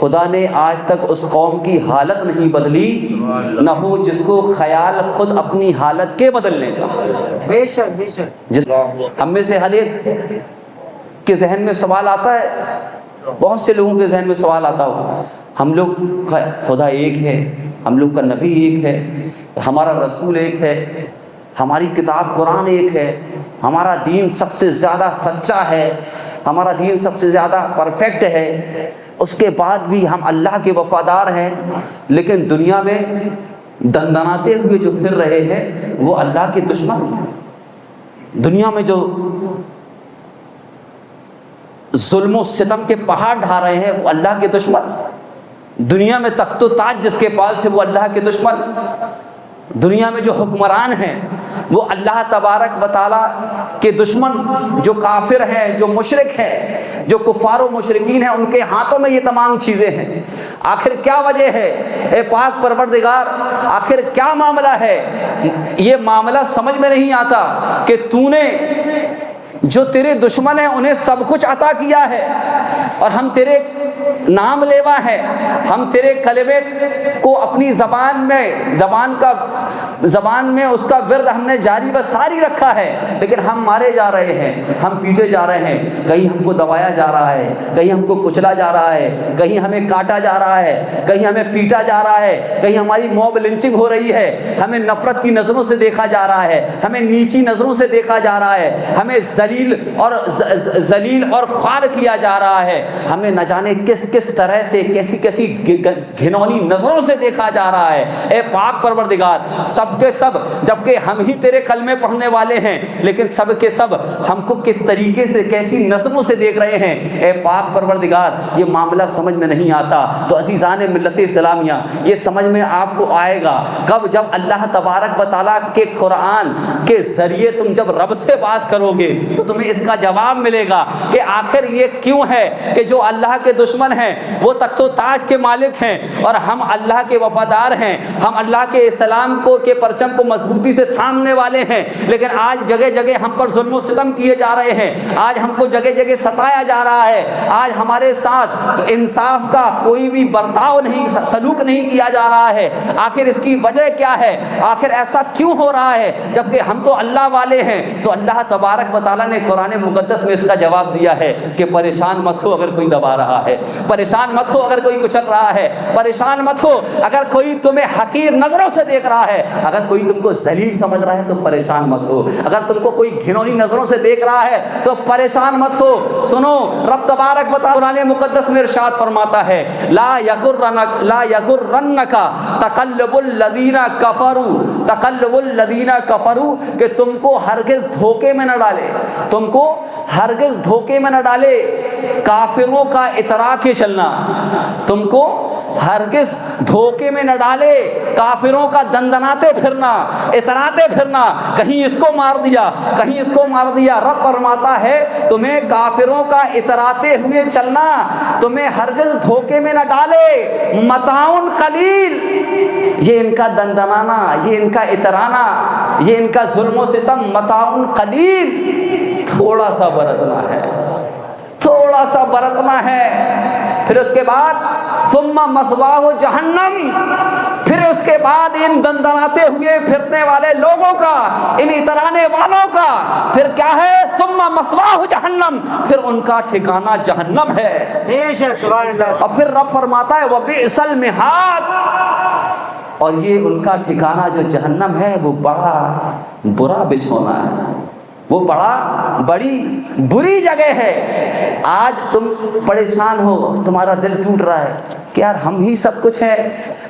خدا نے آج تک اس قوم کی حالت نہیں بدلی، نہ ہو جس کو خیال خود اپنی حالت کے بدلنے کا۔ بے شک بے شک۔ جس ہم میں سے ہر ایک کے ذہن میں سوال آتا ہے، بہت سے لوگوں کے ذہن میں سوال آتا ہوگا، ہم لوگ کا خدا ایک ہے، ہم لوگ کا نبی ایک ہے، ہمارا رسول ایک ہے، ہماری کتاب قرآن ایک ہے، ہمارا دین سب سے زیادہ سچا ہے، ہمارا دین سب سے زیادہ پرفیکٹ ہے، اس کے بعد بھی ہم اللہ کے وفادار ہیں، لیکن دنیا میں دندناتے ہوئے جو پھر رہے ہیں وہ اللہ کے دشمن، دنیا میں جو ظلم و ستم کے پہاڑ ڈھا رہے ہیں وہ اللہ کے دشمن، دنیا میں تخت و تاج جس کے پاس ہے وہ اللہ کے دشمن، دنیا میں جو حکمران ہیں وہ اللہ تبارک و تعالیٰ کے دشمن، جو کافر ہیں، جو مشرک ہیں، جو کفار و مشرکین ہیں، ان کے ہاتھوں میں یہ تمام چیزیں ہیں۔ آخر کیا وجہ ہے اے پاک پروردگار، آخر کیا معاملہ ہے؟ یہ معاملہ سمجھ میں نہیں آتا کہ تو نے جو تیرے دشمن ہیں انہیں سب کچھ عطا کیا ہے، اور ہم تیرے نام لیوا ہے، ہم تیرے کلمے کو اپنی زبان میں اس کا ورد ہم نے جاری و ساری رکھا ہے، لیکن ہم مارے جا رہے ہیں، ہم پیٹے جا رہے ہیں، کہیں ہم کو دبایا جا رہا ہے، کہیں ہم کو کچلا جا رہا ہے، کہیں ہمیں کاٹا جا رہا ہے، کہیں ہمیں پیٹا جا رہا ہے، کہیں ہماری موب لنچنگ ہو رہی ہے، ہمیں نفرت کی نظروں سے دیکھا جا رہا ہے، ہمیں نیچی نظروں سے دیکھا جا رہا ہے، ہمیں ذلیل اور خوار کیا جا رہا ہے، ہمیں نہ جانے کس طرح سے کیسی گھنونی نظروں سے دیکھا جا رہا ہے۔ اے پاک پروردگار، سب کے سب جبکہ ہم ہی تیرے کلمے پڑھنے والے ہیں، لیکن سب کے سب ہم کو کس طریقے سے کیسی نظروں سے دیکھ رہے ہیں۔ اے پاک پروردگار، یہ معاملہ سمجھ میں نہیں آتا تو عزیزان ملت اسلامیہ، یہ سمجھ میں آپ کو آئے گا کب؟ جب اللہ تبارک و تعالیٰ کے قرآن کے ذریعے تم جب رب سے بات کرو گے تو تمہیں اس کا جواب ملے گا کہ آخر یہ کیوں ہے کہ جو اللہ کے دشمن ہیں وہ تخت و تاج کے مالک ہیں اور ہم اللہ کے وفادار ہیں، ہم اللہ کے اسلام کے پرچم کو مضبوطی سے تھامنے والے ہیں، لیکن آج جگہ جگہ ہم پر ظلم و ستم کیے جا رہے ہیں، آج ہم کو جگہ جگہ ستایا جا رہا ہے، آج ہمارے ساتھ انصاف کا کوئی بھی برتاؤ نہیں، سلوک نہیں کیا جا رہا ہے۔ آخر اس کی وجہ کیا ہے؟ آخر ایسا کیوں ہو رہا ہے جبکہ ہم تو اللہ والے ہیں؟ تو اللہ تبارک و تعالیٰ نے قرآن مقدس میں اس کا جواب دیا ہے کہ پریشان مت ہو اگر کوئی دبا رہا ہے، پریشان مت ہو اگر کوئی کچل رہا ہے، پریشان مت ہو اگر کوئی تمہیں حقیر نظروں سے دیکھ رہا ہے، اگر کوئی تم کو ذلیل سمجھ رہا ہے تو پریشان مت ہو، اگر تم کو کوئی گھنونی نظروں سے دیکھ رہا ہے تو پریشان مت ہو۔ سنو، رب تبارک و تعالیٰ قرآن مقدس میں ارشاد فرماتا ہے لا یغرنک تقلب الذین کفروا، کہ تم کو ہرگز دھوکے میں نہ ڈالے، تم کو ہرگز دھوکے میں نہ ڈالے کافروں کا اترا کے چلنا، تم کو ہرگز دھوکے میں نہ ڈالے کافروں کا دندناتے پھرنا، اتراتے پھرنا، کہیں اس کو مار دیا، کہیں اس کو مار دیا۔ رب فرماتا ہے تمہیں کافروں کا اتراتے ہوئے چلنا تمہیں ہرگز دھوکے میں نہ ڈالے، متاع قلیل، یہ ان کا دندنانا، یہ ان کا اترانا، یہ ان کا ظلم و ستم متاع قلیل، تھوڑا سا برتنا ہے، تھوڑا سا برتنا ہے۔ پھر اس کے بعد ثم مثواہ جہنم، پھر اس کے بعد ان دندناتے ہوئے پھرنے والے لوگوں کا، ان اترانے والوں کا پھر کیا ہے؟ ثم مثواہ جہنم، پھر ان کا ٹھکانہ جہنم ہے۔ بے شک، سبحان اللہ۔ اور پھر رب فرماتا ہے وبئس المہاد، اور یہ ان کا ٹھکانہ جو جہنم ہے وہ بڑا برا بچھونا ہے، وہ بڑی بری جگہ ہے۔ آج تم پریشان ہو، تمہارا دل ٹوٹ رہا ہے کہ یار ہم ہی سب کچھ ہیں،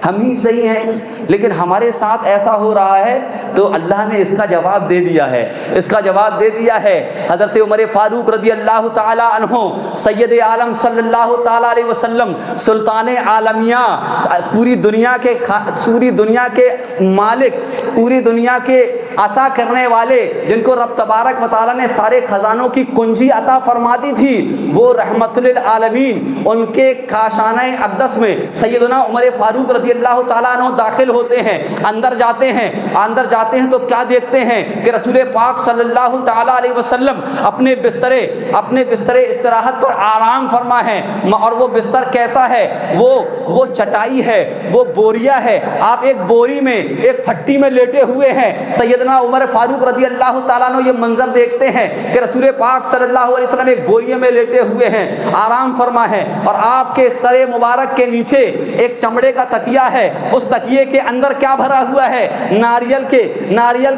ہم ہی صحیح ہیں، لیکن ہمارے ساتھ ایسا ہو رہا ہے، تو اللہ نے اس کا جواب دے دیا ہے، اس کا جواب دے دیا ہے۔ حضرت عمر فاروق رضی اللہ تعالی عنہ، سید عالم صلی اللہ تعالی علیہ وسلم، سلطان عالمیہ، پوری دنیا کے مالک، پوری دنیا کے عطا کرنے والے جن کو رب تبارک و تعالیٰ نے سارے خزانوں کی کنجی عطا فرما دی تھی، وہ رحمت للعالمین ان کے کاشانہ اقدس میں سیدنا عمر فاروق رضی اللہ تعالیٰ عنہ داخل ہوتے ہیں، اندر جاتے ہیں تو کیا دیکھتے ہیں کہ رسول پاک صلی اللہ تعالیٰ علیہ وسلم اپنے بستر استراحت پر آرام فرما ہے، اور وہ بستر کیسا ہے؟ وہ چٹائی ہے، وہ بوریا ہے، آپ ایک بوری میں ایک پھٹی میں لیٹے ہوئے ہیں۔ سیدنا عمر فاروق رضی اللہ تعالیٰ عنہ یہ منظر دیکھتے ہیں کہ رسول پاک صلی اللہ علیہ وسلم ایک بوریے میں لیٹے ہوئے ہیں، آرام فرما ہے، اور آپ کے سر مبارک کے نیچے ایک چمڑے کا تکیہ ہے، اس تکیے کے اندر کیا بھرا ہوا ہے؟ ناریل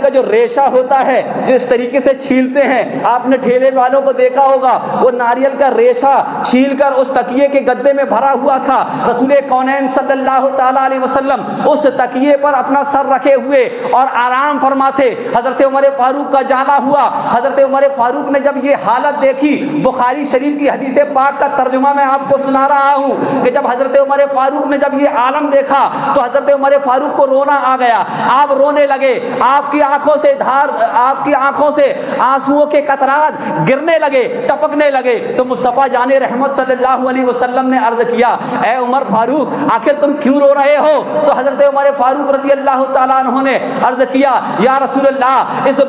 کا جو ریشہ ہوتا ہے، جو اس طریقے سے چھیلتے ہیں، آپ نے ٹھیلے والوں کو دیکھا ہوگا، وہ ناریل کا ریشہ چھیل کر اس تکیے کے گدے میں بھرا ہوا تھا۔ رسول کونین صلی اللہ تعالیٰ علیہ وسلم اس تکیے پر اپنا سر رکھے ہوئے اور آرام فرماتے۔ حضرت عمر فاروق کا جانا ہوا، حضرت عمر فاروق نے جب یہ حالت دیکھی، بخاری شریف کی حدیث پاک کا ترجمہ میں آپ کو سنا رہا ہوں کہ جب حضرت عمر فاروق نے جب یہ عالم دیکھا تو حضرت عمر فاروق کو رونا آ گیا، آپ رونے لگے، آپ کی آنکھوں سے آنسوؤں کے قطرات گرنے لگے، ٹپکنے لگے۔ تو مصطفیٰ جان رحمت صلی اللہ علیہ وسلم نے عرض کیا، اے عمر فاروق آخر تم کیوں رو رہے ہو؟ تو حضرت عمر فاروق رضی اللہ تعالیٰ عنہ نے عرض کیا، یا رسول اللہ، اس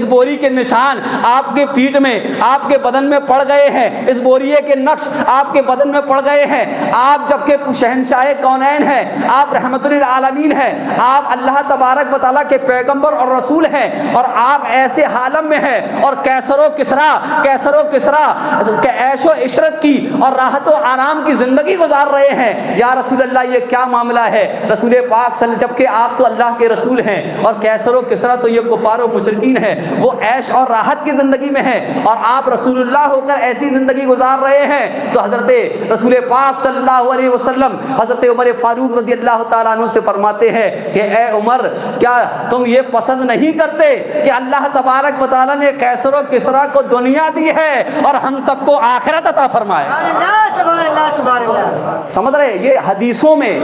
بوری کے نشان آپ کے پیٹھ میں، آپ کے بدن میں پڑ گئے ہیں، اس بوریے کے نقش آپ کے بدن میں پڑ گئے ہیں۔ آپ جبکہ شہنشاہ کونین ہیں، آپ رحمت للعالمین ہیں، آپ اللہ تبارک و تعالیٰ کے پیغمبر اور رسول ہیں، اور آپ ایسے عالم میں ہیں اور کیسر و کسرا کہ عیش و عشرت کی اور راحت و آرام کی زندگی گزار رہے ہیں، یا رسول اللہ یہ کیا معاملہ ہے؟ رسول پاک جبکہ آپ تو اللہ کے رسول ہیں اور کیسر و کسرا تو یہ کفار و مشرکین ہیں، وہ عیش اور راحت کی زندگی میں ہیں، اور آپ رسول اللہ ہو کر ایسی زندگی گزار رہے ہیں۔ تو حضرت رسول پاک صلی اللہ علیہ وسلم حضرت عمر فاروق رضی اللہ تعالیٰ عنہ سے فرماتے ہیں کہ اے عمر، کیا تم یہ پسند نہیں کرتے کہ اللہ تبارک و تعالیٰ نے کیسر و کسرا کو دنیا دی ہے اور ہم سب کو آخرت عطا فرمائے؟ سبحان اللہ۔ سمجھ رہے؟ یہ حدیثوں میں،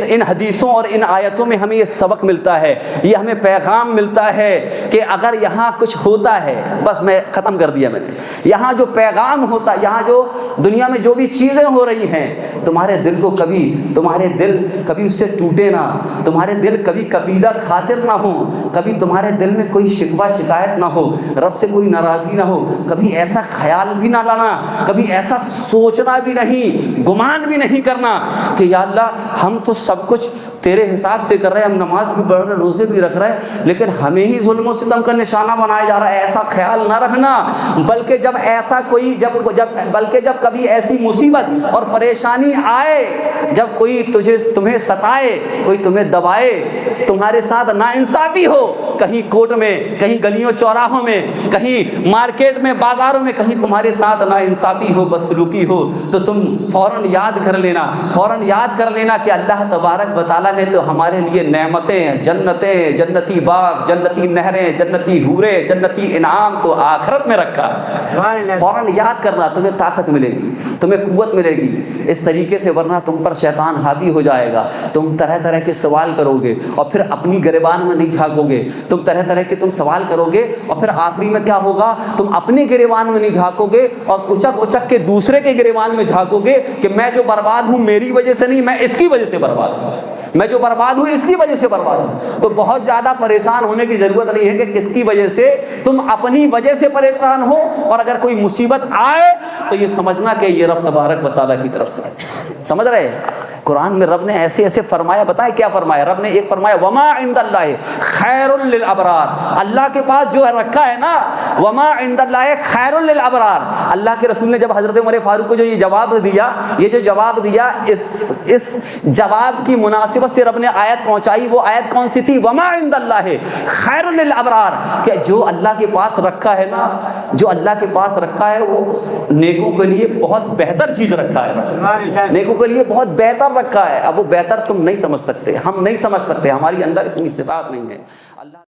ان حدیثوں اور ان آیتوں میں ہمیں یہ سبق ملتا ہے، یہ ہمیں پیغام ملتا ہے کہ اگر یہاں کچھ ہوتا ہے، بس میں ختم کر دیا میں نے، یہاں جو پیغام ہوتا ہے، یہاں جو دنیا میں جو بھی چیزیں ہو رہی ہیں، تمہارے دل کبھی اس سے ٹوٹے نہ، تمہارے دل کبھی قبیلہ خاطر نہ ہو، کبھی تمہارے دل میں کوئی شکوہ شکایت نہ ہو، رب سے کوئی ناراضگی نہ ہو، کبھی ایسا خیال بھی نہ لانا، کبھی ایسا سوچنا بھی نہیں، گمان بھی نہیں کرنا کہ یا اللہ ہم تو سب کچھ تیرے حساب سے کر رہے ہیں، ہم نماز بھی پڑھ رہے ہیں، روزے بھی رکھ رہے ہیں، لیکن ہمیں ہی ظلم و ستم کا نشانہ بنایا جا رہا ہے، ایسا خیال نہ رکھنا۔ بلکہ جب کبھی ایسی مصیبت اور پریشانی آئے، جب کوئی تمہیں ستائے، کوئی تمہیں دبائے، تمہارے ساتھ ناانصافی ہو، کہیں کورٹ میں، کہیں گلیوں چوراہوں میں، کہیں مارکیٹ میں، بازاروں میں، کہیں تمہارے ساتھ ناانصافی ہو، بدسلوکی ہو، تو تم فوراً یاد کر لینا کہ اللہ تبارک و تعالیٰ نے تو ہمارے لیے نعمتیں، جنتیں، جنتی باغ، جنتی نہریں، جنتی حوریں، جنتی انعام تو آخرت میں رکھا۔ فوراً یاد کرنا، تمہیں طاقت ملے گی، تمہیں قوت ملے گی اس طریقے سے، ورنہ تم پر شیطان حاوی ہو جائے گا، تم طرح طرح کے سوال کرو گے اور پھر اپنی گریبان میں نہیں جھانکو گے، تم طرح طرح کے سوال کرو گے اور پھر آخری میں کیا ہوگا؟ تم اپنی گریبان میں نہیں جھانکو گے اور اچک کے دوسرے کے گریبان میں جھانکو گے کہ میں جو برباد ہوں میری وجہ سے نہیں، میں اس کی وجہ سے برباد ہوں، میں جو برباد ہوں اس کی وجہ سے برباد ہوں۔ تو بہت زیادہ پریشان ہونے کی ضرورت نہیں ہے کہ کس کی وجہ سے، تم اپنی وجہ سے پریشان ہو، اور اگر کوئی مصیبت آئے تو یہ سمجھنا کہ یہ رب تبارک و تعالیٰ کی طرف سے۔ سمجھ رہے؟ قرآن میں رب نے ایسے فرمایا، بتائیں کیا فرمایا؟ رب نے ایک فرمایا وما عند اللہ خیر للابرار، اللہ کے پاس جو رکھا ہے نا، وما عند اللہ خیر للابرار۔ اللہ کے رسول نے جب حضرت عمر فاروق کو جو یہ جواب دیا، اس جواب کی مناسبت سے رب نے آیت پہنچائی۔ وہ آیت کون سی تھی؟ وما عند اللہ خیر للابرار، کہ جو اللہ کے پاس رکھا ہے نا، جو اللہ کے پاس رکھا ہے وہ نیکوں کے لیے بہت بہتر چیز رکھا ہے، نیکوں کے لیے بہت بہتر رکھا ہے۔ اب وہ بہتر تم نہیں سمجھ سکتے، ہم نہیں سمجھ سکتے، ہماری اندر اتنی استطاعت نہیں ہے۔ اللہ